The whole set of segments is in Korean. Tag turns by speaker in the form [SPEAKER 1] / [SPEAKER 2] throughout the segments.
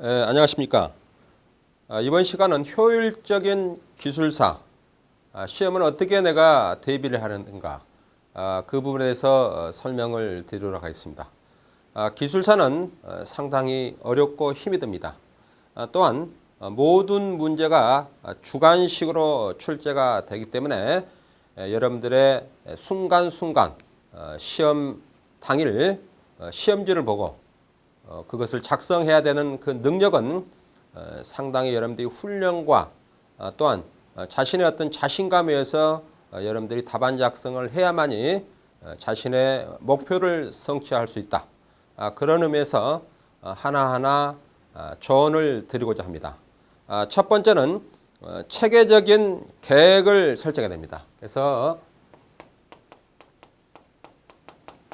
[SPEAKER 1] 안녕하십니까. 이번 시간은 효율적인 기술사, 시험은 어떻게 내가 대비를 하는가, 그 부분에 대해서 설명을 드리도록 하겠습니다. 기술사는 상당히 어렵고 힘이 듭니다. 또한 모든 문제가 주관식으로 출제가 되기 때문에 여러분들의 순간순간 시험 당일 시험지를 보고 그것을 작성해야 되는 그 능력은 상당히 여러분들이 훈련과 또한 자신의 어떤 자신감에 의해서 여러분들이 답안 작성을 해야만이 자신의 목표를 성취할 수 있다. 그런 의미에서 하나하나 조언을 드리고자 합니다. 첫 번째는 체계적인 계획을 설정해야 됩니다. 그래서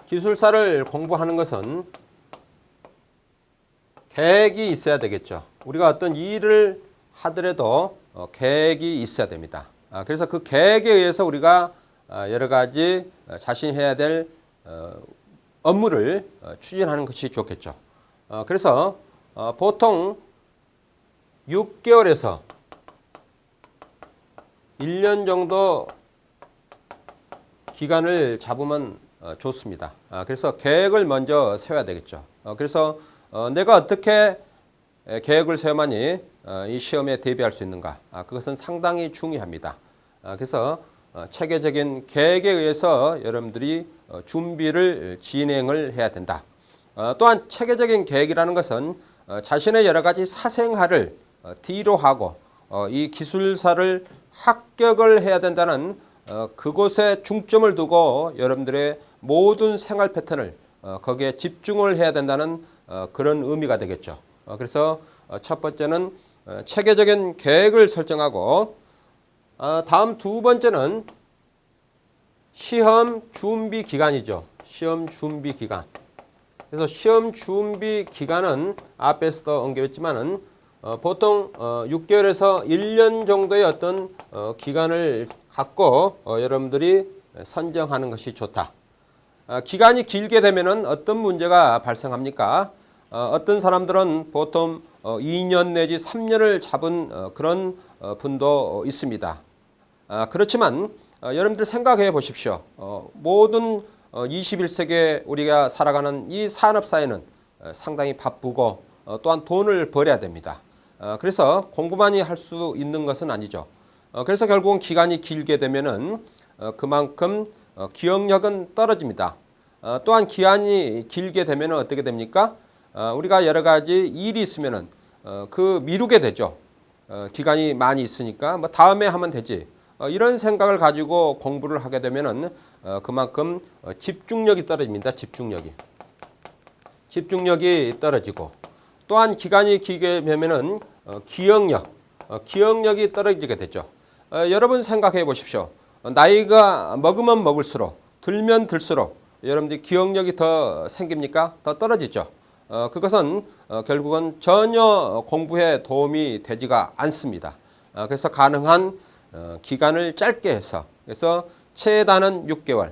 [SPEAKER 1] 기술사를 공부하는 것은 계획이 있어야 되겠죠. 우리가 어떤 일을 하더라도 계획이 있어야 됩니다. 그래서 그 계획에 의해서 우리가 여러 가지 자신이 해야 될 업무를 추진하는 것이 좋겠죠. 그래서 보통 6개월에서 1년 정도 기간을 잡으면 좋습니다. 그래서 계획을 먼저 세워야 되겠죠. 그래서 내가 어떻게 계획을 세워야만이 이 시험에 대비할 수 있는가? 그것은 상당히 중요합니다. 그래서 체계적인 계획에 의해서 여러분들이 준비를 진행을 해야 된다. 또한 체계적인 계획이라는 것은 자신의 여러 가지 사생활을 뒤로 하고 이 기술사를 합격을 해야 된다는 그곳에 중점을 두고 여러분들의 모든 생활 패턴을 거기에 집중을 해야 된다는 그런 의미가 되겠죠. 그래서 첫 번째는 체계적인 계획을 설정하고 다음 두 번째는 시험 준비 기간이죠. 시험 준비 기간. 그래서 시험 준비 기간은 앞에서도 언급했지만은 보통 6개월에서 1년 정도의 어떤 기간을 갖고 여러분들이 선정하는 것이 좋다. 기간이 길게 되면은 어떤 문제가 발생합니까? 어떤 사람들은 보통 2년 내지 3년을 잡은 그런 분도 있습니다. 그렇지만 여러분들 생각해 보십시오. 모든 21세기에 우리가 살아가는 이 산업사회는 상당히 바쁘고 또한 돈을 벌어야 됩니다. 그래서 공부만이 할 수 있는 것은 아니죠. 그래서 결국은 기간이 길게 되면은 그만큼 기억력은 떨어집니다. 또한 기한이 길게 되면 어떻게 됩니까? 우리가 여러 가지 일이 있으면은 그 미루게 되죠. 기간이 많이 있으니까 뭐 다음에 하면 되지. 이런 생각을 가지고 공부를 하게 되면은 그만큼 집중력이 떨어집니다. 집중력이 떨어지고 또한 기간이 길게 되면은 기억력이 떨어지게 되죠. 여러분 생각해 보십시오. 나이가 먹으면 먹을수록 들면 들수록 여러분들이 기억력이 더 생깁니까? 더 떨어지죠. 그것은 결국은 전혀 공부에 도움이 되지가 않습니다. 그래서 가능한 기간을 짧게 해서 그래서 최단은 6개월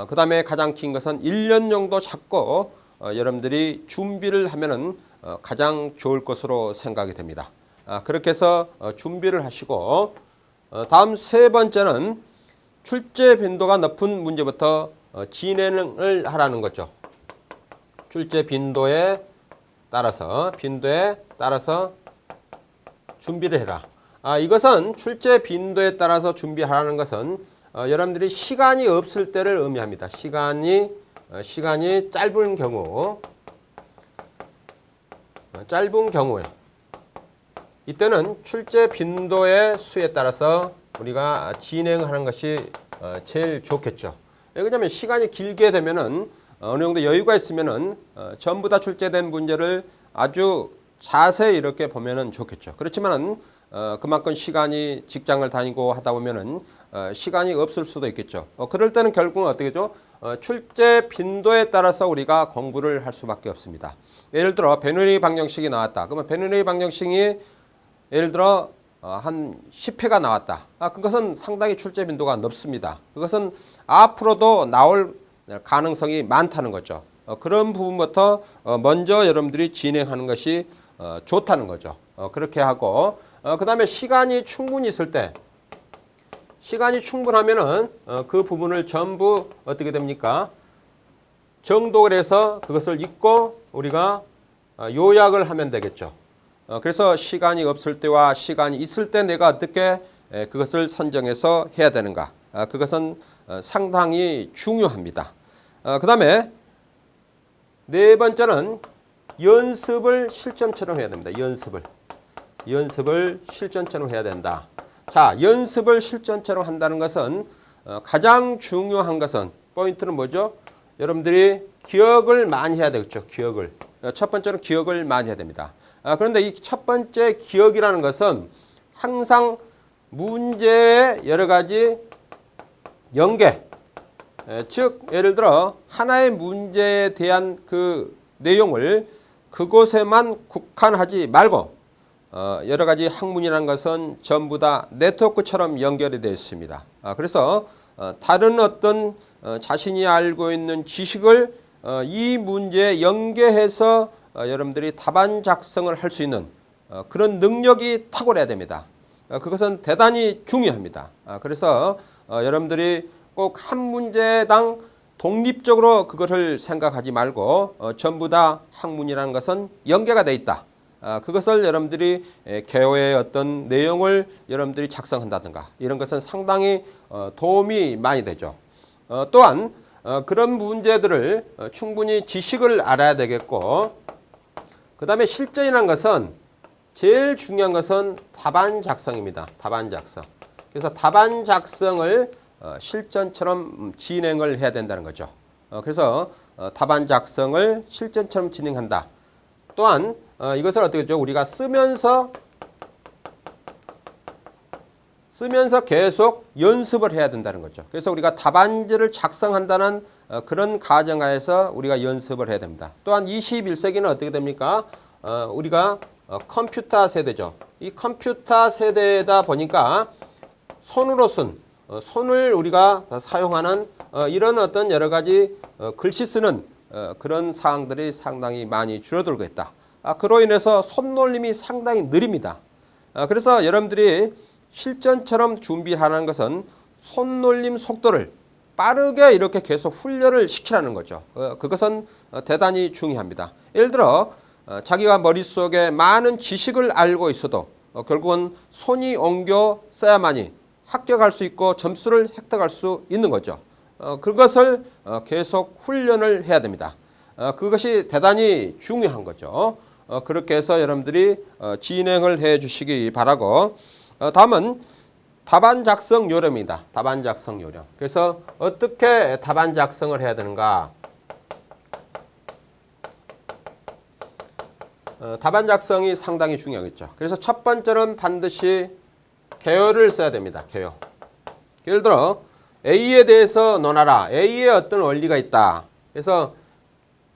[SPEAKER 1] 그 다음에 가장 긴 것은 1년 정도 잡고 여러분들이 준비를 하면은 가장 좋을 것으로 생각이 됩니다. 그렇게 해서 준비를 하시고 다음 세 번째는 출제 빈도가 높은 문제부터 진행을 하라는 거죠. 출제 빈도에 따라서 준비를 해라. 이것은 출제 빈도에 따라서 준비하라는 것은 여러분들이 시간이 없을 때를 의미합니다. 시간이 짧은 경우에 이때는 출제 빈도의 수에 따라서 우리가 진행하는 것이 제일 좋겠죠. 왜냐하면 시간이 길게 되면은 어느 정도 여유가 있으면은 전부 다 출제된 문제를 아주 자세히 이렇게 보면은 좋겠죠. 그렇지만은 그만큼 시간이 직장을 다니고 하다 보면은 시간이 없을 수도 있겠죠. 그럴 때는 결국은 어떻게 죠? 출제 빈도에 따라서 우리가 공부를 할 수밖에 없습니다. 예를 들어 베너리 방정식이 나왔다. 그러면 베너리 방정식이 예를 들어 한 10회가 나왔다. 그것은 상당히 출제 빈도가 높습니다. 그것은 앞으로도 나올 가능성이 많다는 거죠. 그런 부분부터 먼저 여러분들이 진행하는 것이 좋다는 거죠. 그렇게 하고 그 다음에 시간이 충분히 있을 때 시간이 충분하면은 그 부분을 전부 어떻게 됩니까? 정독을 해서 그것을 읽고 우리가 요약을 하면 되겠죠. 그래서 시간이 없을 때와 시간이 있을 때 내가 어떻게 그것을 선정해서 해야 되는가. 그것은 상당히 중요합니다. 그 다음에 네 번째는 연습을 실전처럼 해야 됩니다. 연습을 실전처럼 해야 된다. 자, 연습을 실전처럼 한다는 것은 가장 중요한 것은 포인트는 뭐죠? 여러분들이 기억을 많이 해야 되겠죠. 기억을. 첫 번째는 기억을 많이 해야 됩니다. 그런데 이 첫 번째 기억이라는 것은 항상 문제의 여러 가지 연계, 즉 예를 들어 하나의 문제에 대한 그 내용을 그곳에만 국한하지 말고 여러 가지 학문이라는 것은 전부 다 네트워크처럼 연결이 되어 있습니다. 그래서 다른 어떤 자신이 알고 있는 지식을 이 문제에 연계해서 여러분들이 답안 작성을 할 수 있는 그런 능력이 탁월해야 됩니다. 그것은 대단히 중요합니다. 그래서 여러분들이 꼭 한 문제당 독립적으로 그것을 생각하지 말고 전부 다 학문이라는 것은 연계가 되어 있다. 그것을 여러분들이 개요의 어떤 내용을 여러분들이 작성한다든가 이런 것은 상당히 도움이 많이 되죠. 또한 그런 문제들을 충분히 지식을 알아야 되겠고 그 다음에 실전이라는 것은 제일 중요한 것은 답안 작성입니다. 답안 작성. 그래서 답안 작성을 실전처럼 진행을 해야 된다는 거죠. 그래서 답안 작성을 실전처럼 진행한다. 또한 이것을 어떻게 하죠? 우리가 쓰면서 계속 연습을 해야 된다는 거죠. 그래서 우리가 답안지를 작성한다는 그런 가정하에서 우리가 연습을 해야 됩니다. 또한 21세기는 어떻게 됩니까? 우리가 컴퓨터 세대죠. 이 컴퓨터 세대다 보니까 손으로 손을 우리가 사용하는 이런 어떤 여러 가지 글씨 쓰는 그런 사항들이 상당히 많이 줄어들고 있다. 그로 인해서 손놀림이 상당히 느립니다. 그래서 여러분들이 실전처럼 준비하는 것은 손놀림 속도를 빠르게 이렇게 계속 훈련을 시키라는 거죠. 그것은 대단히 중요합니다. 예를 들어 자기가 머릿속에 많은 지식을 알고 있어도 결국은 손이 옮겨 써야만이 합격할 수 있고 점수를 획득할 수 있는 거죠. 그것을 계속 훈련을 해야 됩니다. 그것이 대단히 중요한 거죠. 그렇게 해서 여러분들이 진행을 해 주시기 바라고 다음은 답안 작성 요령입니다. 답안 작성 요령. 그래서 어떻게 답안 작성을 해야 되는가? 답안 작성이 상당히 중요하겠죠. 그래서 첫 번째는 반드시 개요를 써야 됩니다. 개요. 예를 들어 A에 대해서 논하라. A에 어떤 원리가 있다. 그래서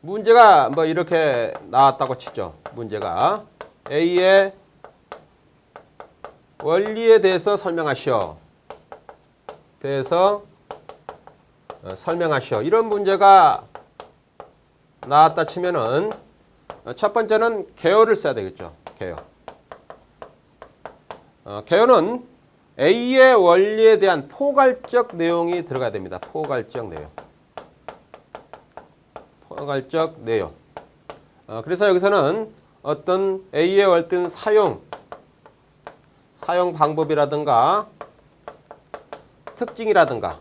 [SPEAKER 1] 문제가 뭐 이렇게 나왔다고 치죠. 문제가 A의 원리에 대해서 설명하시오. 설명하시오. 이런 문제가 나왔다 치면은 첫 번째는 개요를 써야 되겠죠. 개요. 개요는 A의 원리에 대한 포괄적 내용이 들어가야 됩니다. 포괄적 내용. 그래서 여기서는 어떤 A의 어떤 사용 방법이라든가 특징이라든가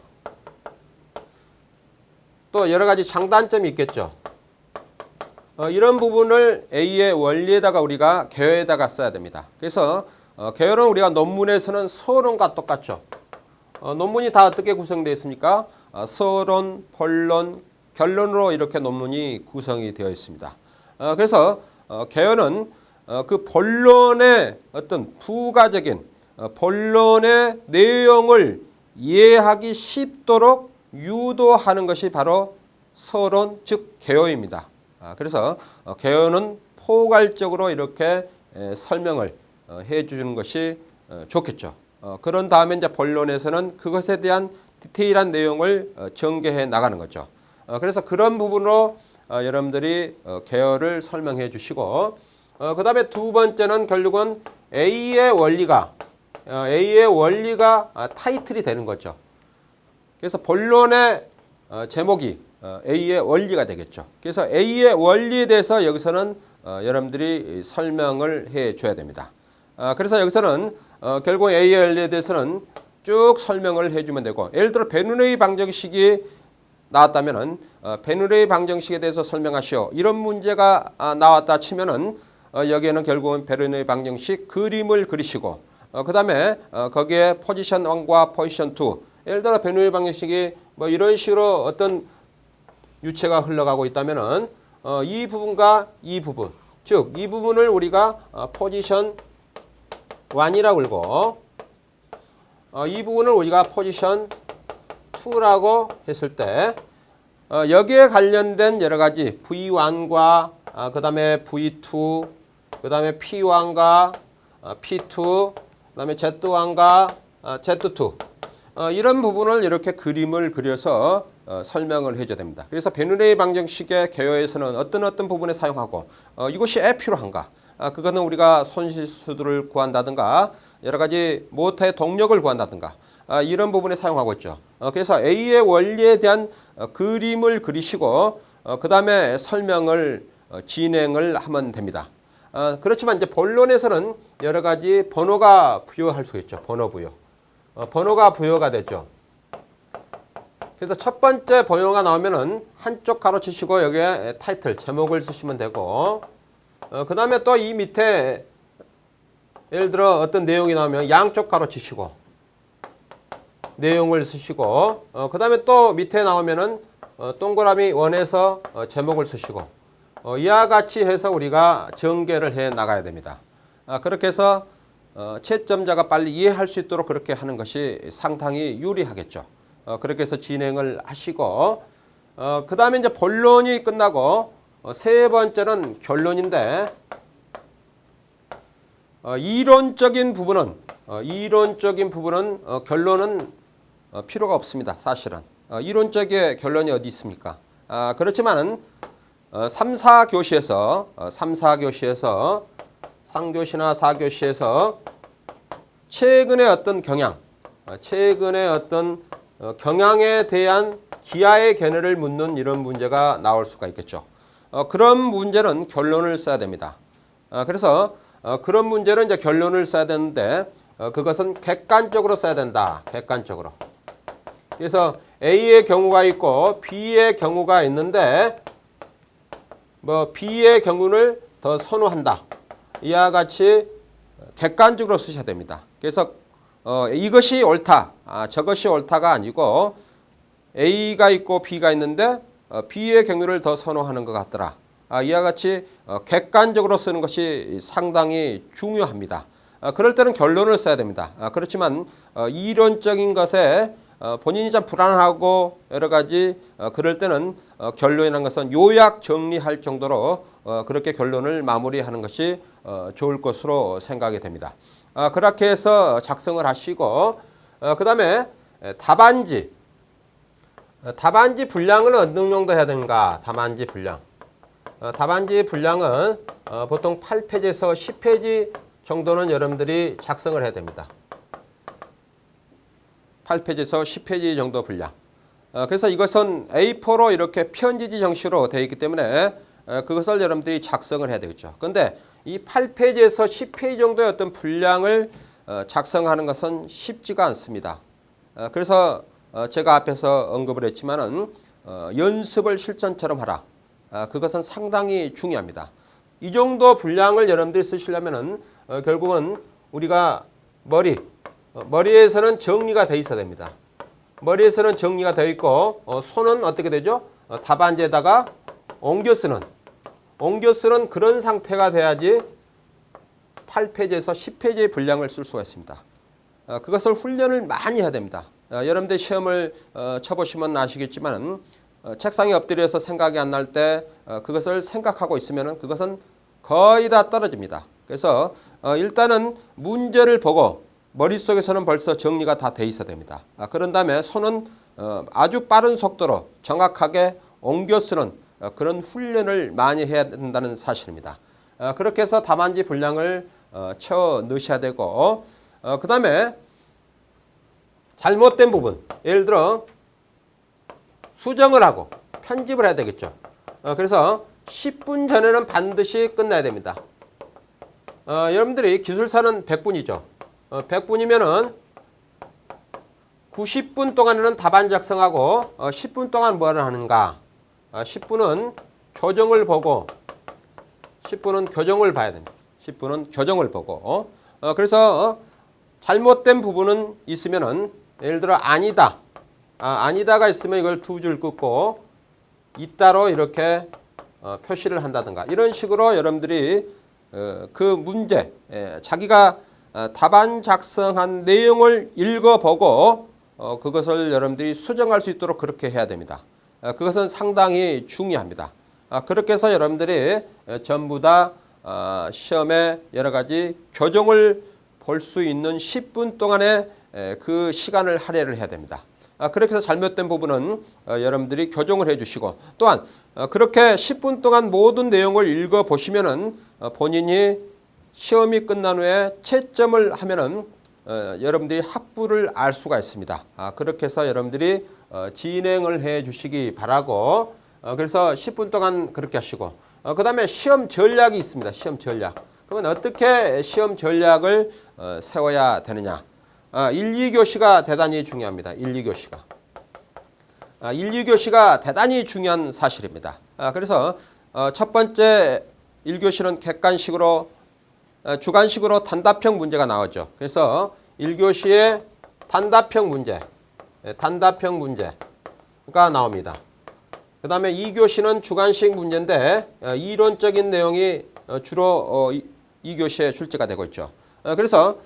[SPEAKER 1] 또 여러 가지 장단점이 있겠죠. 이런 부분을 A의 원리에다가 우리가 개요에다가 써야 됩니다. 그래서 개요는 우리가 논문에서는 서론과 똑같죠. 논문이 다 어떻게 구성되어 있습니까? 서론, 본론, 결론으로 이렇게 논문이 구성이 되어 있습니다. 그래서 개요는 그 본론의 어떤 부가적인 본론의 내용을 이해하기 쉽도록 유도하는 것이 바로 서론, 즉 개요입니다. 그래서 개요는 포괄적으로 이렇게 설명을 해주는 것이 좋겠죠. 그런 다음에 이제 본론에서는 그것에 대한 디테일한 내용을 전개해 나가는 거죠. 그래서 그런 부분으로 여러분들이 개요를 설명해 주시고 그 다음에 두 번째는 결국은 A의 원리가 타이틀이 되는 거죠. 그래서 본론의 제목이 A의 원리가 되겠죠. 그래서 A의 원리에 대해서 여기서는 여러분들이 설명을 해 줘야 됩니다. 그래서 여기서는 결국 A의 원리에 대해서는 쭉 설명을 해주면 되고, 예를 들어 베르누이 방정식이 나왔다면은 베르누이 방정식에 대해서 설명하시오, 이런 문제가 나왔다 치면은 여기에는 결국은 베르누이 방정식 그림을 그리시고, 그 다음에 거기에 포지션 1과 포지션 2, 예를 들어 베르누이 방정식이 뭐 이런 식으로 어떤 유체가 흘러가고 있다면은 이 부분과 이 부분, 즉 이 부분을 우리가 포지션 1이라고 불고, 이 부분을 우리가 포지션 2라고 했을 때 여기에 관련된 여러 가지 V1과 그 다음에 V2, 그 다음에 P1과 P2, 그 다음에 Z1과 Z2, 이런 부분을 이렇게 그림을 그려서 설명을 해줘야 됩니다. 그래서 베르누이 방정식의 개요에서는 어떤 부분에 사용하고 이것이 왜 필요한가, 그거는 우리가 손실수들을 구한다든가 여러 가지 모터의 동력을 구한다든가 이런 부분에 사용하고 있죠. 그래서 A의 원리에 대한 그림을 그리시고 그 다음에 설명을 진행을 하면 됩니다. 그렇지만 이제 본론에서는 여러 가지 번호가 부여할 수 있죠. 번호 부여. 번호가 부여가 되죠. 그래서 첫 번째 번호가 나오면은 한쪽 가로치시고 여기에 타이틀, 제목을 쓰시면 되고, 그 다음에 또 이 밑에 예를 들어 어떤 내용이 나오면 양쪽 가로치시고 내용을 쓰시고, 그 다음에 또 밑에 나오면은 동그라미 원에서 제목을 쓰시고, 이와 같이 해서 우리가 전개를 해 나가야 됩니다. 그렇게 해서 채점자가 빨리 이해할 수 있도록 그렇게 하는 것이 상당히 유리하겠죠. 그렇게 해서 진행을 하시고, 그 다음에 이제 본론이 끝나고 세 번째는 결론인데, 이론적인 부분은 결론은 필요가 없습니다. 사실은 이론적인 결론이 어디 있습니까? 그렇지만은 3, 4교시에서 3교시나 4교시에서 최근의 어떤 경향에 대한 기하의 견해를 묻는 이런 문제가 나올 수가 있겠죠. 그런 문제는 결론을 써야 됩니다. 그래서 그런 문제는 이제 결론을 써야 되는데, 그것은 객관적으로 써야 된다. 객관적으로. 그래서 A의 경우가 있고 B의 경우가 있는데, 뭐 B의 경우를 더 선호한다, 이와 같이 객관적으로 쓰셔야 됩니다. 그래서 이것이 옳다, 저것이 옳다가 아니고 A가 있고 B가 있는데 B의 경우를 더 선호하는 것 같더라, 이와 같이 객관적으로 쓰는 것이 상당히 중요합니다. 그럴 때는 결론을 써야 됩니다. 그렇지만 이론적인 것에 본인이 좀 불안하고 여러 가지 그럴 때는 결론이라는 것은 요약 정리할 정도로 그렇게 결론을 마무리하는 것이 좋을 것으로 생각이 됩니다. 그렇게 해서 작성을 하시고, 그 다음에 답안지 분량을 어느 정도 해야 되는가. 답안지 분량은 보통 8페이지에서 10페이지 정도는 여러분들이 작성을 해야 됩니다. 8페이지에서 10페이지 정도 분량. 그래서 이것은 A4로 이렇게 편지지 형식으로 되어 있기 때문에 그것을 여러분들이 작성을 해야 되겠죠. 그런데 이 8페이지에서 10페이지 정도의 어떤 분량을 작성하는 것은 쉽지가 않습니다. 그래서 제가 앞에서 언급을 했지만은 연습을 실전처럼 하라. 그것은 상당히 중요합니다. 이 정도 분량을 여러분들이 쓰시려면은 결국은 우리가 머리에서는 정리가 되어 있어야 됩니다. 머리에서는 정리가 되어 있고 손은 어떻게 되죠? 답안지에다가 옮겨 쓰는 그런 상태가 돼야지 8페이지에서 10페이지의 분량을 쓸 수가 있습니다. 그것을 훈련을 많이 해야 됩니다. 여러분들 시험을 쳐보시면 아시겠지만 책상에 엎드려서 생각이 안 날 때 그것을 생각하고 있으면 그것은 거의 다 떨어집니다. 그래서 일단은 문제를 보고 머릿속에서는 벌써 정리가 다 돼 있어야 됩니다. 그런 다음에 손은 아주 빠른 속도로 정확하게 옮겨 쓰는 그런 훈련을 많이 해야 된다는 사실입니다. 그렇게 해서 답안지 분량을 채워 넣으셔야 되고, 그 다음에 잘못된 부분, 예를 들어 수정을 하고 편집을 해야 되겠죠. 그래서 10분 전에는 반드시 끝나야 됩니다. 여러분들이 기술사는 100분이죠. 100분이면은 90분 동안에는 답안 작성하고 10분 동안 뭐를 하는가? 10분은 교정을 보고 10분은 교정을 봐야 됩니다. 10분은 교정을 보고 그래서 잘못된 부분은 있으면은 예를 들어 아니다. 아니다가 있으면 이걸 두 줄 긋고 있다로 이렇게 표시를 한다든가 이런 식으로 여러분들이 그 문제 자기가 답안 작성한 내용을 읽어보고 그것을 여러분들이 수정할 수 있도록 그렇게 해야 됩니다. 그것은 상당히 중요합니다. 그렇게 해서 여러분들이 전부 다 시험에 여러 가지 교정을 볼 수 있는 10분 동안의 그 시간을 할애를 해야 됩니다. 그렇게 해서 잘못된 부분은 여러분들이 교정을 해주시고 또한 그렇게 10분 동안 모든 내용을 읽어보시면은 본인이 시험이 끝난 후에 채점을 하면은 여러분들이 학부를 알 수가 있습니다. 그렇게 해서 여러분들이 진행을 해 주시기 바라고 그래서 10분 동안 그렇게 하시고 그 다음에 시험 전략이 있습니다. 시험 전략. 그러면 어떻게 시험 전략을 세워야 되느냐. 1, 2교시가 대단히 중요합니다. 1, 2교시가. 1, 2교시가 대단히 중요한 사실입니다. 그래서 첫 번째 1교시는 객관식으로 주관식으로 단답형 문제가 나오죠. 그래서 1교시에 단답형 문제가 나옵니다. 그 다음에 2교시는 주관식 문제인데 이론적인 내용이 주로 2교시에 출제가 되고 있죠. 그래서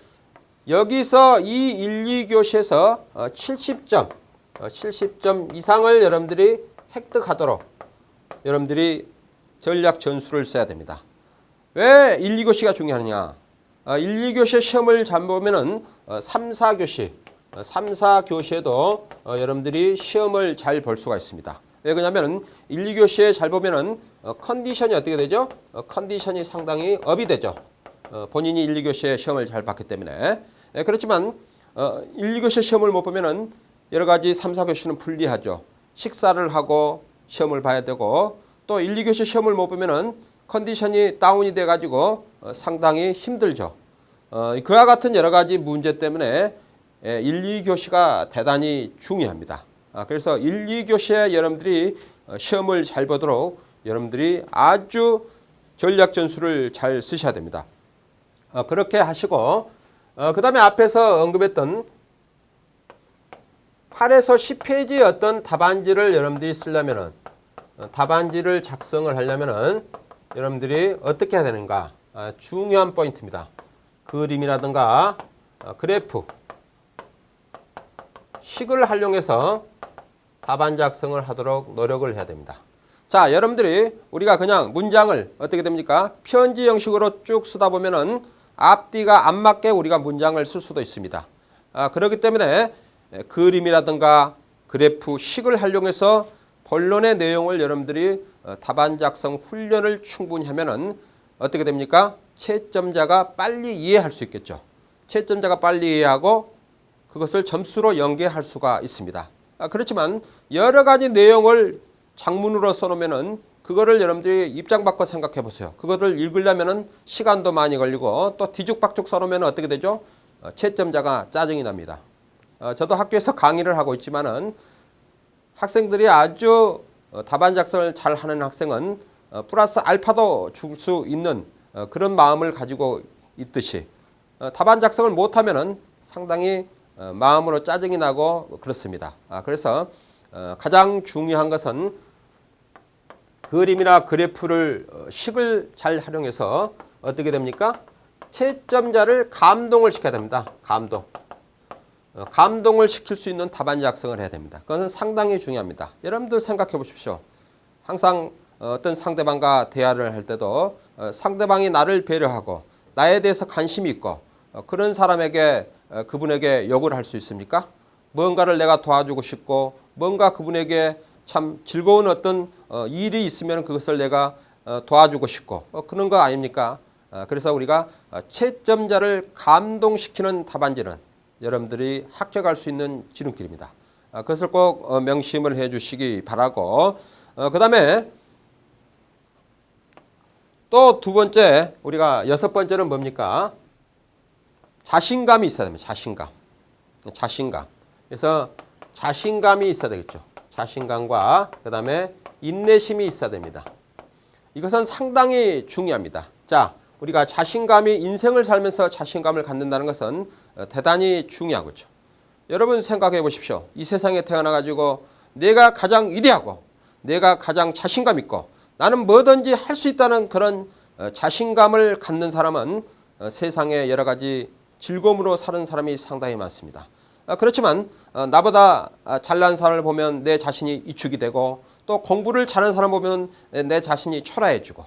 [SPEAKER 1] 여기서 이 1, 2교시에서 70점 이상을 여러분들이 획득하도록 여러분들이 전략 전술을 써야 됩니다. 왜 1, 2교시가 중요하느냐? 1, 2교시 시험을 잘 보면은 3, 4교시에도 여러분들이 시험을 잘 볼 수가 있습니다. 왜 그러냐면 1, 2교시에 잘 보면은 컨디션이 어떻게 되죠? 컨디션이 상당히 업이 되죠. 본인이 1, 2교시에 시험을 잘 봤기 때문에. 그렇지만 1, 2교시 시험을 못 보면은 여러 가지 3, 4교시는 불리하죠. 식사를 하고 시험을 봐야 되고 또 1, 2교시 시험을 못 보면은 컨디션이 다운이 돼 가지고 상당히 힘들죠. 그와 같은 여러 가지 문제 때문에 1, 2교시가 대단히 중요합니다. 그래서 1, 2교시에 여러분들이 시험을 잘 보도록 여러분들이 아주 전략 전술을 잘 쓰셔야 됩니다. 그렇게 하시고 그 다음에 앞에서 언급했던 8에서 10페이지의 어떤 답안지를 여러분들이 쓰려면은 답안지를 작성을 하려면은 여러분들이 어떻게 해야 되는가? 중요한 포인트입니다. 그림이라든가 그래프, 식을 활용해서 답안 작성을 하도록 노력을 해야 됩니다. 자, 여러분들이 우리가 그냥 문장을 어떻게 됩니까? 편지 형식으로 쭉 쓰다 보면은 앞뒤가 안 맞게 우리가 문장을 쓸 수도 있습니다. 그렇기 때문에 그림이라든가 그래프, 식을 활용해서 본론의 내용을 여러분들이 답안 작성 훈련을 충분히 하면은 어떻게 됩니까? 채점자가 빨리 이해할 수 있겠죠. 채점자가 빨리 이해하고 그것을 점수로 연계할 수가 있습니다. 그렇지만 여러 가지 내용을 장문으로 써놓으면은 그거를 여러분들이 입장 바꿔 생각해 보세요. 그거를 읽으려면은 시간도 많이 걸리고 또 뒤죽박죽 써놓으면 어떻게 되죠? 채점자가 짜증이 납니다. 저도 학교에서 강의를 하고 있지만은 학생들이 아주 답안 작성을 잘 하는 학생은 플러스 알파도 줄 수 있는 그런 마음을 가지고 있듯이 답안 작성을 못하면은 상당히 마음으로 짜증이 나고 그렇습니다. 그래서 가장 중요한 것은 그림이나 그래프를 식을 잘 활용해서 어떻게 됩니까? 채점자를 감동을 시켜야 됩니다. 감동을 시킬 수 있는 답안 작성을 해야 됩니다. 그것은 상당히 중요합니다. 여러분들 생각해 보십시오. 항상 어떤 상대방과 대화를 할 때도 상대방이 나를 배려하고 나에 대해서 관심이 있고 그런 사람에게 그분에게 욕을 할 수 있습니까? 뭔가를 내가 도와주고 싶고 뭔가 그분에게 참 즐거운 어떤 일이 있으면 그것을 내가 도와주고 싶고 그런 거 아닙니까? 그래서 우리가 채점자를 감동시키는 답안지는 여러분들이 합격할 수 있는 지름길입니다. 그것을 꼭 명심을 해 주시기 바라고, 그 다음에 또 두 번째, 우리가 여섯 번째는 뭡니까? 자신감이 있어야 됩니다. 자신감. 그래서 자신감이 있어야 되겠죠. 자신감과 그 다음에 인내심이 있어야 됩니다. 이것은 상당히 중요합니다. 자, 우리가 자신감이 인생을 살면서 자신감을 갖는다는 것은 대단히 중요하겠죠. 여러분 생각해 보십시오. 이 세상에 태어나 가지고 내가 가장 위대하고 내가 가장 자신감 있고 나는 뭐든지 할 수 있다는 그런 자신감을 갖는 사람은 세상에 여러 가지 즐거움으로 사는 사람이 상당히 많습니다. 그렇지만 나보다 잘난 사람을 보면 내 자신이 위축이 되고 또 공부를 잘하는 사람 보면 내 자신이 초라해지고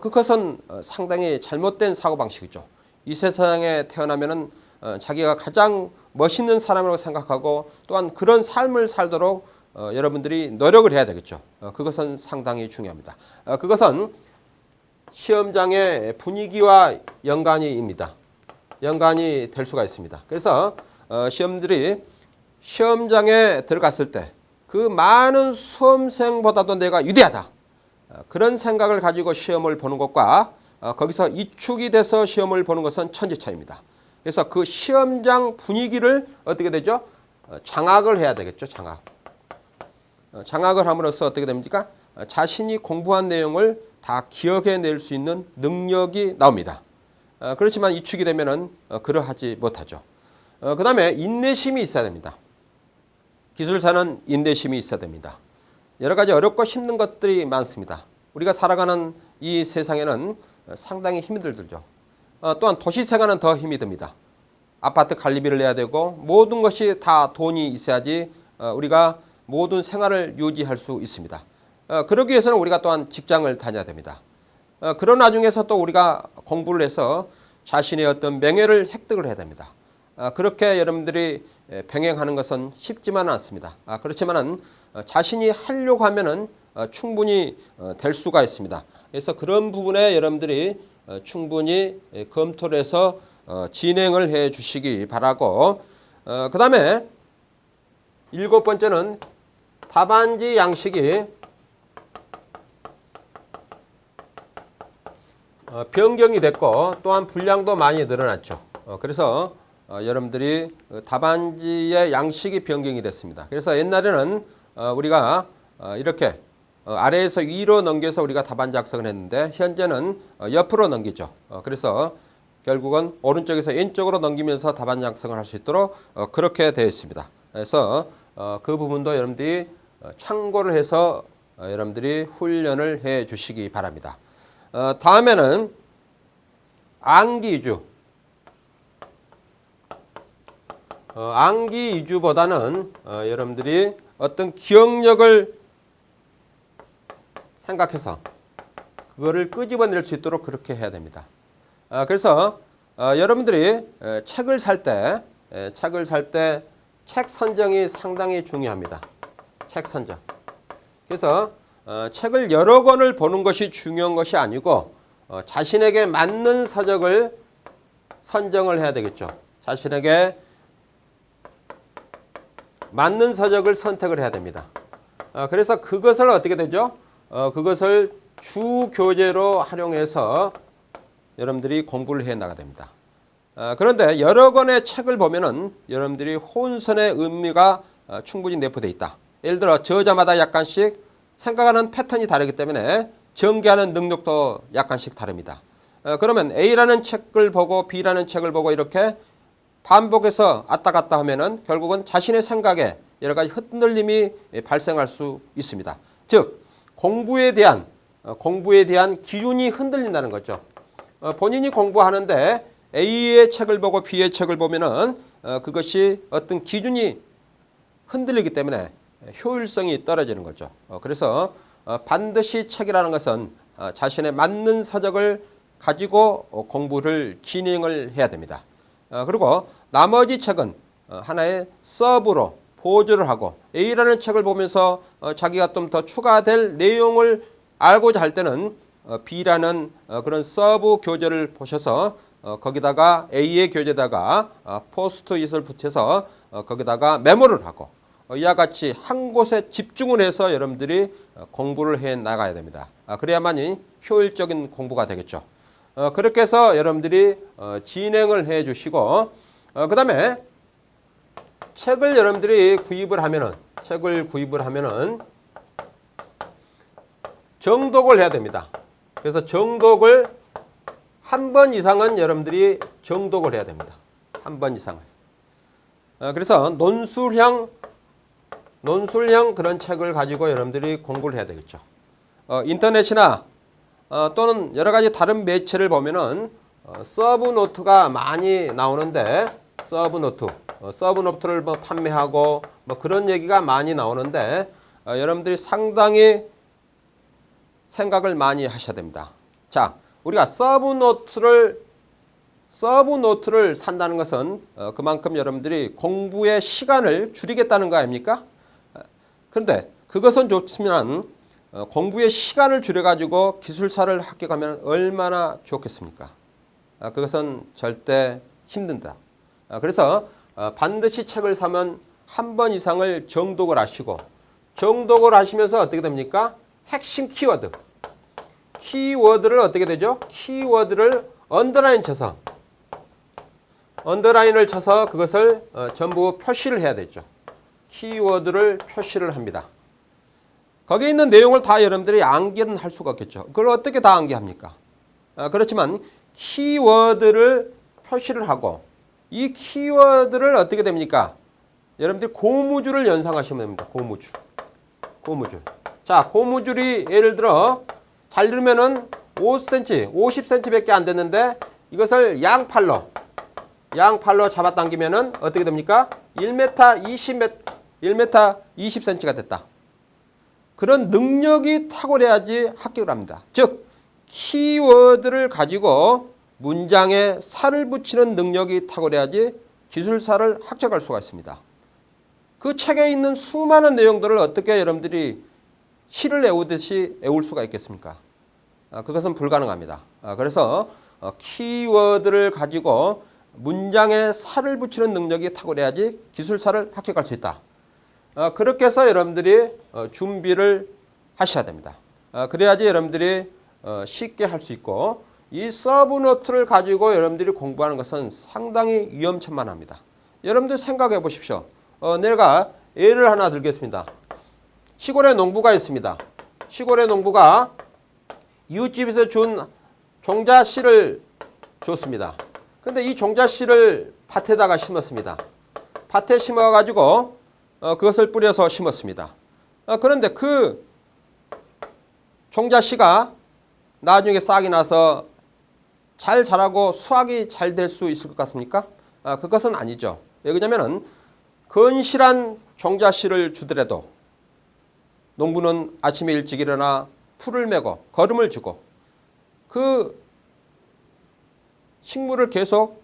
[SPEAKER 1] 그것은 상당히 잘못된 사고방식이죠. 이 세상에 태어나면은 자기가 가장 멋있는 사람이라고 생각하고 또한 그런 삶을 살도록 여러분들이 노력을 해야 되겠죠. 그것은 상당히 중요합니다. 그것은 시험장의 분위기와 연관이 될 수가 있습니다. 그래서 시험들이 시험장에 들어갔을 때 그 많은 수험생보다도 내가 위대하다. 그런 생각을 가지고 시험을 보는 것과 거기서 위축이 돼서 시험을 보는 것은 천지차이입니다. 그래서 그 시험장 분위기를 어떻게 되죠? 장악을 해야 되겠죠. 장악을 함으로써 어떻게 됩니까? 자신이 공부한 내용을 다 기억해낼 수 있는 능력이 나옵니다. 그렇지만 위축이 되면은 그러하지 못하죠. 그 다음에 인내심이 있어야 됩니다. 기술사는 인내심이 있어야 됩니다. 여러 가지 어렵고 힘든 것들이 많습니다. 우리가 살아가는 이 세상에는 상당히 힘이 들죠. 또한 도시 생활은 더 힘이 듭니다. 아파트 관리비를 내야 되고 모든 것이 다 돈이 있어야지 우리가 모든 생활을 유지할 수 있습니다. 그러기 위해서는 우리가 또한 직장을 다녀야 됩니다. 그런 와중에서 또 우리가 공부를 해서 자신의 어떤 명예를 획득을 해야 됩니다. 그렇게 여러분들이 병행하는 것은 쉽지만은 않습니다. 그렇지만은 자신이 하려고 하면은 충분히 될 수가 있습니다. 그래서 그런 부분에 여러분들이 충분히 검토를 해서 진행을 해 주시기 바라고, 그 다음에 일곱 번째는 답안지 양식이 변경이 됐고 또한 분량도 많이 늘어났죠. 그래서 여러분들이 답안지의 양식이 변경이 됐습니다. 그래서 옛날에는 우리가 이렇게 아래에서 위로 넘겨서 우리가 답안 작성을 했는데 현재는 옆으로 넘기죠. 그래서 결국은 오른쪽에서 왼쪽으로 넘기면서 답안 작성을 할 수 있도록 그렇게 되어 있습니다. 그래서 그 부분도 여러분들이 참고를 해서 여러분들이 훈련을 해 주시기 바랍니다. 다음에는 암기 위주. 암기 위주보다는 여러분들이 어떤 기억력을 생각해서 그거를 끄집어낼 수 있도록 그렇게 해야 됩니다. 그래서 여러분들이 책을 살 때 책 선정이 상당히 중요합니다. 책 선정. 그래서 책을 여러 권을 보는 것이 중요한 것이 아니고 자신에게 맞는 서적을 선정을 해야 되겠죠. 자신에게 맞는 서적을 선택을 해야 됩니다. 그래서 그것을 어떻게 되죠? 그것을 주 교재로 활용해서 여러분들이 공부를 해 나가야 됩니다. 그런데 여러 권의 책을 보면은 여러분들이 혼선의 의미가 충분히 내포되어 있다. 예를 들어 저자마다 약간씩 생각하는 패턴이 다르기 때문에 전개하는 능력도 약간씩 다릅니다. 그러면 A라는 책을 보고 B라는 책을 보고 이렇게 반복해서 왔다 갔다 하면은 결국은 자신의 생각에 여러 가지 흔들림이 발생할 수 있습니다. 즉 공부에 대한 기준이 흔들린다는 거죠. 본인이 공부하는데 A의 책을 보고 B의 책을 보면은 그것이 어떤 기준이 흔들리기 때문에 효율성이 떨어지는 거죠. 그래서 반드시 책이라는 것은 자신의 맞는 서적을 가지고 공부를 진행을 해야 됩니다. 그리고 나머지 책은 하나의 서브로 보조를 하고 A라는 책을 보면서 자기가 좀 더 추가될 내용을 알고자 할 때는 B라는 그런 서브 교재를 보셔서 거기다가 A의 교재에다가 포스트잇을 붙여서 거기다가 메모를 하고 이와 같이 한 곳에 집중을 해서 여러분들이 공부를 해 나가야 됩니다. 그래야만이 효율적인 공부가 되겠죠. 그렇게 해서 여러분들이 진행을 해 주시고 그 다음에 책을 여러분들이 구입을 하면은 정독을 해야 됩니다. 그래서 정독을 한 번 이상은 여러분들이 정독을 해야 됩니다. 한 번 이상을. 그래서 논술형 그런 책을 가지고 여러분들이 공부를 해야 되겠죠. 인터넷이나 또는 여러 가지 다른 매체를 보면은 서브노트가 많이 나오는데 서브노트를 뭐 판매하고 뭐 그런 얘기가 많이 나오는데 여러분들이 상당히 생각을 많이 하셔야 됩니다. 자, 우리가 서브노트를 산다는 것은 그만큼 여러분들이 공부의 시간을 줄이겠다는 거 아닙니까? 그런데 그것은 좋지만 공부의 시간을 줄여가지고 기술사를 합격하면 얼마나 좋겠습니까? 그것은 절대 힘든다. 그래서 반드시 책을 사면 한 번 이상을 정독을 하시고 정독을 하시면서 어떻게 됩니까? 핵심 키워드를 어떻게 되죠? 키워드를 언더라인을 쳐서 그것을 전부 표시를 해야 되죠. 키워드를 표시를 합니다. 거기에 있는 내용을 다 여러분들이 암기는 할 수가 없겠죠. 그걸 어떻게 다 암기합니까? 그렇지만 키워드를 표시를 하고 이 키워드를 어떻게 됩니까? 여러분들이 고무줄을 연상하시면 됩니다. 고무줄. 자, 고무줄이 예를 들어 잘 들으면은 5cm, 50cm밖에 안 됐는데 이것을 양팔로 잡아당기면은 어떻게 됩니까? 1m 20cm가 됐다. 그런 능력이 탁월해야지 합격을 합니다. 즉, 키워드를 가지고 문장에 살을 붙이는 능력이 탁월해야지 기술사를 합격할 수가 있습니다. 그 책에 있는 수많은 내용들을 어떻게 여러분들이 실을 애우듯이 애울 수가 있겠습니까? 그것은 불가능합니다. 그래서 키워드를 가지고 문장에 살을 붙이는 능력이 탁월해야지 기술사를 합격할 수 있다. 그렇게 해서 여러분들이 준비를 하셔야 됩니다. 그래야지 여러분들이 쉽게 할 수 있고 이 서브노트를 가지고 여러분들이 공부하는 것은 상당히 위험천만합니다. 여러분들 생각해 보십시오. 내가 예를 하나 들겠습니다. 시골에 농부가 있습니다. 시골의 농부가 이웃집에서 준 종자씨를 줬습니다. 근데 이 종자씨를 밭에다가 심었습니다. 밭에 심어가지고 그것을 뿌려서 심었습니다. 그런데 그 종자씨가 나중에 싹이 나서 잘 자라고 수확이 잘 될 수 있을 것 같습니까? 그것은 아니죠. 왜냐하면 건실한 종자씨를 주더라도 농부는 아침에 일찍 일어나 풀을 메고 거름을 주고 그 식물을 계속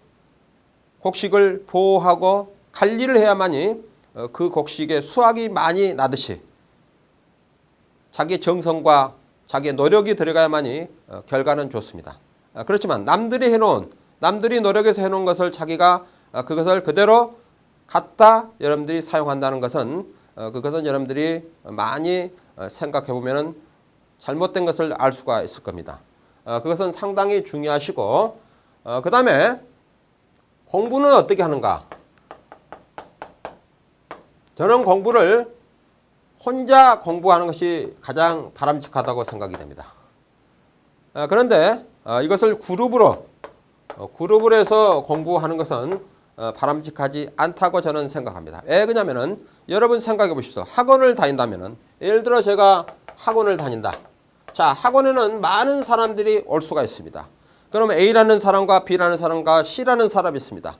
[SPEAKER 1] 곡식을 보호하고 관리를 해야만이 그 곡식에 수확이 많이 나듯이 자기 정성과 자기의 노력이 들어가야만이 결과는 좋습니다. 그렇지만 남들이 노력해서 해놓은 것을 자기가 그것을 그대로 갖다 여러분들이 사용한다는 것은 그것은 여러분들이 많이 생각해 보면은 잘못된 것을 알 수가 있을 겁니다. 그것은 상당히 중요하시고 그 다음에 공부는 어떻게 하는가? 저는 공부를 혼자 공부하는 것이 가장 바람직하다고 생각이 됩니다. 그런데 이것을 그룹으로 해서 공부하는 것은 바람직하지 않다고 저는 생각합니다. 왜 그러냐면은 여러분 생각해 보십시오. 학원을 다닌다면은 예를 들어 제가 학원을 다닌다. 자, 학원에는 많은 사람들이 올 수가 있습니다. 그러면 A라는 사람과 B라는 사람과 C라는 사람이 있습니다.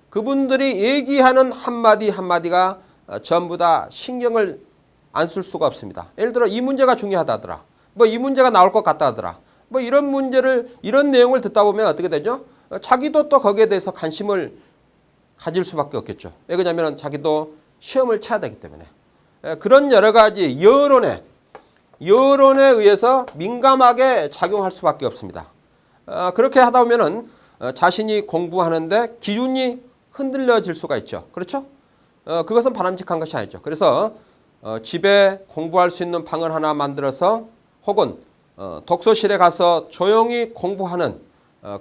[SPEAKER 1] 그분들이 얘기하는 한마디 한마디가 전부 다 신경을 안 쓸 수가 없습니다. 예를 들어 이 문제가 중요하다더라. 뭐 이 문제가 나올 것 같다 하더라. 뭐 이런 내용을 듣다 보면 어떻게 되죠? 자기도 또 거기에 대해서 관심을 가질 수밖에 없겠죠. 왜 그러냐면 자기도 시험을 쳐야 되기 때문에. 그런 여러 가지 여론에 의해서 민감하게 작용할 수밖에 없습니다. 그렇게 하다 보면은 자신이 공부하는데 기준이 흔들려질 수가 있죠. 그렇죠? 그것은 바람직한 것이 아니죠. 그래서 집에 공부할 수 있는 방을 하나 만들어서 혹은 독서실에 가서 조용히 공부하는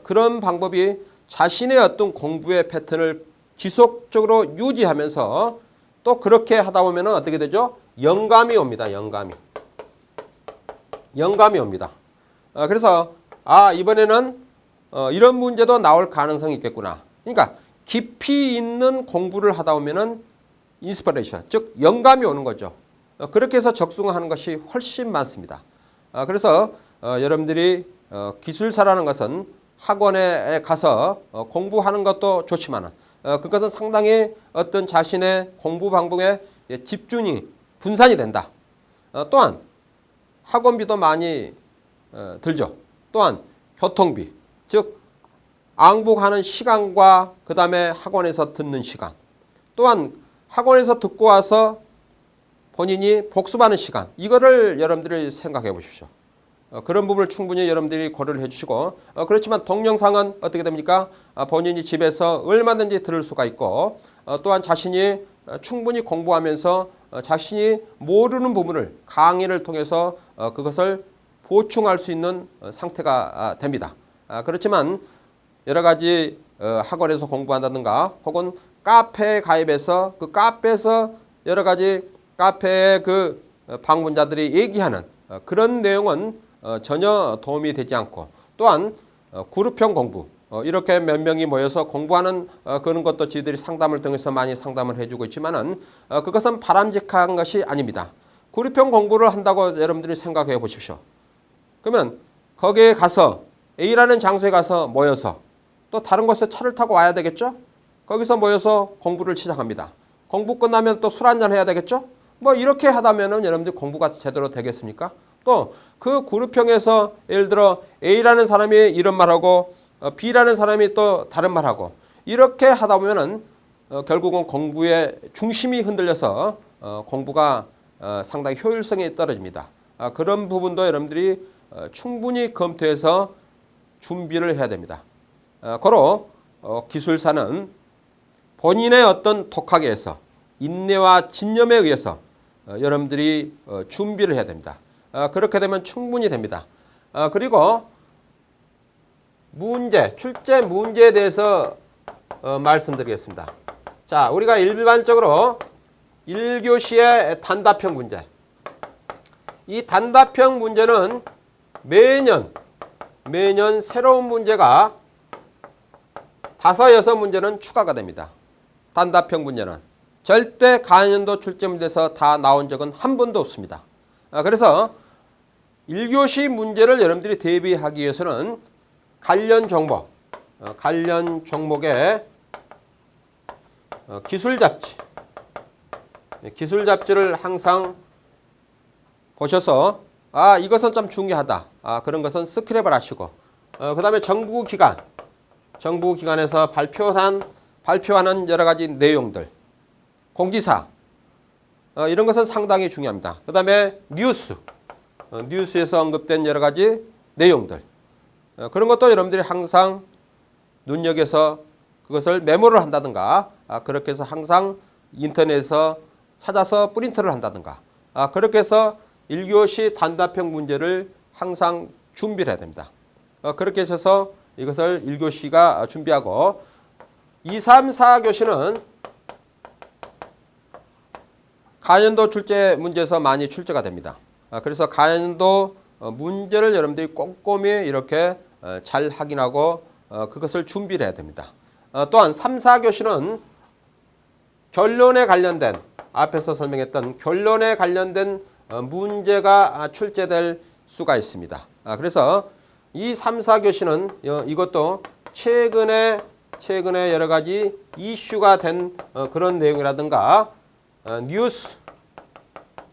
[SPEAKER 1] 그런 방법이 자신의 어떤 공부의 패턴을 지속적으로 유지하면서 또 그렇게 하다 보면 어떻게 되죠? 영감이 옵니다. 영감이 옵니다. 그래서 이번에는 이런 문제도 나올 가능성이 있겠구나. 그러니까 깊이 있는 공부를 하다 보면은 인스피레이션, 즉 영감이 오는 거죠. 그렇게 해서 적중하는 것이 훨씬 많습니다. 그래서 여러분들이 기술사라는 것은 학원에 가서 공부하는 것도 좋지만 그것은 상당히 어떤 자신의 공부 방법에 집중이 분산이 된다. 또한 학원비도 많이 들죠. 또한 교통비, 즉 앙복하는 시간과 그 다음에 학원에서 듣는 시간, 또한 학원에서 듣고 와서 본인이 복습하는 시간, 이거를 여러분들이 생각해 보십시오. 그런 부분을 충분히 여러분들이 고려를 해주시고 그렇지만 동영상은 어떻게 됩니까? 본인이 집에서 얼마든지 들을 수가 있고 또한 자신이 충분히 공부하면서 자신이 모르는 부분을 강의를 통해서 그것을 보충할 수 있는 상태가 됩니다. 그렇지만 여러 가지 학원에서 공부한다든가 혹은 카페에 가입해서 그 카페에서 여러 가지 카페의 그 방문자들이 얘기하는 그런 내용은 전혀 도움이 되지 않고 또한 그룹형 공부 이렇게 몇 명이 모여서 공부하는 그런 것도 저희들이 상담을 통해서 많이 상담을 해주고 있지만은 그것은 바람직한 것이 아닙니다. 그룹형 공부를 한다고 여러분들이 생각해 보십시오. 그러면 거기에 가서 A라는 장소에 가서 모여서 또 다른 곳에 차를 타고 와야 되겠죠? 거기서 모여서 공부를 시작합니다. 공부 끝나면 또 술 한잔 해야 되겠죠? 뭐 이렇게 하다면은 여러분들 공부가 제대로 되겠습니까? 또 그 그룹형에서 예를 들어 A라는 사람이 이런 말하고 B라는 사람이 또 다른 말하고 이렇게 하다 보면은 결국은 공부의 중심이 흔들려서 공부가 상당히 효율성이 떨어집니다. 그런 부분도 여러분들이 충분히 검토해서 준비를 해야 됩니다. 고로 기술사는 본인의 어떤 독학에서 인내와 진념에 의해서 여러분들이 준비를 해야 됩니다. 그렇게 되면 충분히 됩니다. 그리고 출제 문제에 대해서 말씀드리겠습니다. 자, 우리가 일반적으로 1교시의 단답형 문제. 이 단답형 문제는 매년 새로운 문제가 5, 6문제는 추가가 됩니다. 단답형 문제는 절대 가년도 출제 문제에서 다 나온 적은 한 번도 없습니다. 그래서 1교시 문제를 여러분들이 대비하기 위해서는 관련 종목의 기술 잡지를 항상 보셔서 이것은 좀 중요하다. 그런 것은 스크랩을 하시고 그 다음에 정부기관에서 발표하는 여러 가지 내용들, 공지사 이런 것은 상당히 중요합니다. 그 다음에 뉴스에서 언급된 여러 가지 내용들 그런 것도 여러분들이 항상 눈여겨서 그것을 메모를 한다든가 그렇게 해서 항상 인터넷에서 찾아서 프린트를 한다든가 그렇게 해서 1교시 단답형 문제를 항상 준비를 해야 됩니다. 그렇게 하셔서 이것을 1교시가 준비하고 2, 3, 4교시는 가연도 출제 문제에서 많이 출제가 됩니다. 그래서 가연도 문제를 여러분들이 꼼꼼히 이렇게 잘 확인하고 그것을 준비를 해야 됩니다. 또한 3, 4교시는 결론에 관련된 앞에서 설명했던 결론에 관련된 문제가 출제될 수가 있습니다. 그래서 이 3, 4교시는 이것도 최근에 여러 가지 이슈가 된 그런 내용이라든가 뉴스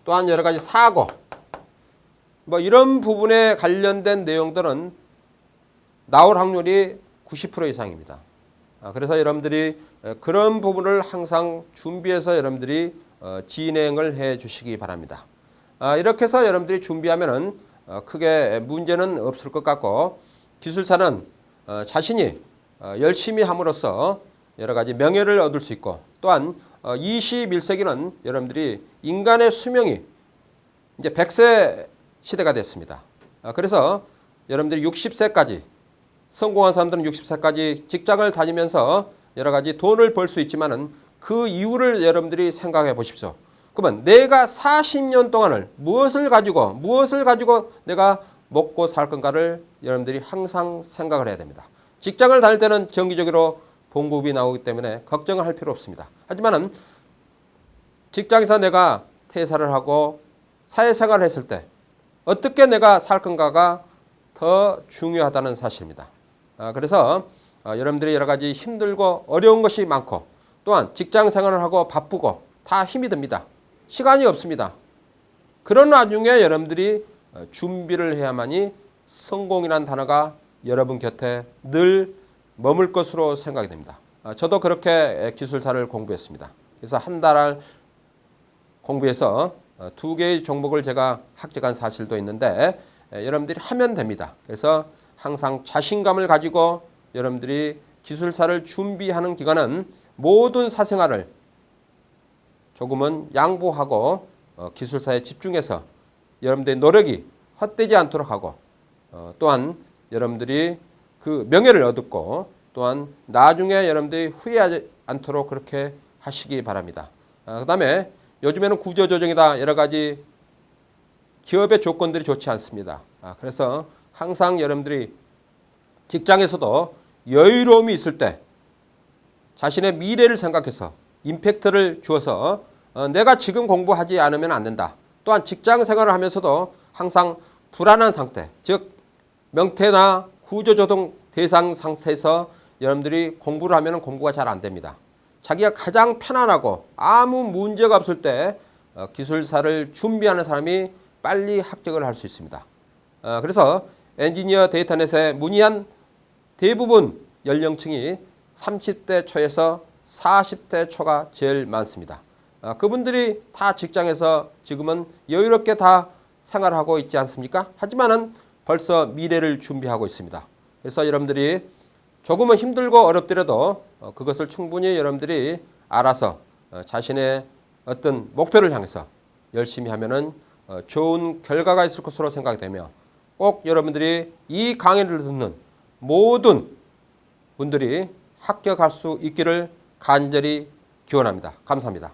[SPEAKER 1] 또한 여러 가지 사고 뭐 이런 부분에 관련된 내용들은 나올 확률이 90% 이상입니다. 그래서 여러분들이 그런 부분을 항상 준비해서 여러분들이 진행을 해 주시기 바랍니다. 이렇게 해서 여러분들이 준비하면은 크게 문제는 없을 것 같고, 기술사는 자신이 열심히 함으로써 여러 가지 명예를 얻을 수 있고, 또한 21세기는 여러분들이 인간의 수명이 이제 100세 시대가 됐습니다. 그래서 여러분들이 60세까지, 성공한 사람들은 60세까지 직장을 다니면서 여러 가지 돈을 벌 수 있지만은 그 이유를 여러분들이 생각해 보십시오. 그러면 내가 40년 동안을 무엇을 가지고 내가 먹고 살 건가를 여러분들이 항상 생각을 해야 됩니다. 직장을 다닐 때는 정기적으로 봉급이 나오기 때문에 걱정을 할 필요 없습니다. 하지만은 직장에서 내가 퇴사를 하고 사회생활을 했을 때 어떻게 내가 살 건가가 더 중요하다는 사실입니다. 그래서 여러분들이 여러 가지 힘들고 어려운 것이 많고, 또한 직장 생활을 하고 바쁘고 다 힘이 듭니다. 시간이 없습니다. 그런 와중에 여러분들이 준비를 해야만이 성공이라는 단어가 여러분 곁에 늘 머물 것으로 생각이 됩니다. 저도 그렇게 기술사를 공부했습니다. 그래서 한 달 공부해서 2개의 종목을 제가 합격한 사실도 있는데, 여러분들이 하면 됩니다. 그래서 항상 자신감을 가지고 여러분들이 기술사를 준비하는 기간은 모든 사생활을 조금은 양보하고 기술사에 집중해서 여러분들의 노력이 헛되지 않도록 하고, 또한 여러분들이 그 명예를 얻고, 또한 나중에 여러분들이 후회하지 않도록 그렇게 하시기 바랍니다. 그 다음에 요즘에는 구조조정이다, 여러 가지 기업의 조건들이 좋지 않습니다. 그래서 항상 여러분들이 직장에서도 여유로움이 있을 때 자신의 미래를 생각해서 임팩트를 주어서 내가 지금 공부하지 않으면 안 된다. 또한 직장 생활을 하면서도 항상 불안한 상태, 즉 명태나 구조조정 대상 상태에서 여러분들이 공부를 하면 공부가 잘 안 됩니다. 자기가 가장 편안하고 아무 문제가 없을 때 기술사를 준비하는 사람이 빨리 합격을 할 수 있습니다. 그래서 엔지니어 데이터넷에 문의한 대부분 연령층이 30대 초에서 40대 초가 제일 많습니다. 그분들이 다 직장에서 지금은 여유롭게 다 생활하고 있지 않습니까? 하지만은 벌써 미래를 준비하고 있습니다. 그래서 여러분들이 조금은 힘들고 어렵더라도 그것을 충분히 여러분들이 알아서 자신의 어떤 목표를 향해서 열심히 하면은 좋은 결과가 있을 것으로 생각이 되며, 꼭 여러분들이 이 강의를 듣는 모든 분들이 합격할 수 있기를 간절히 기원합니다. 감사합니다.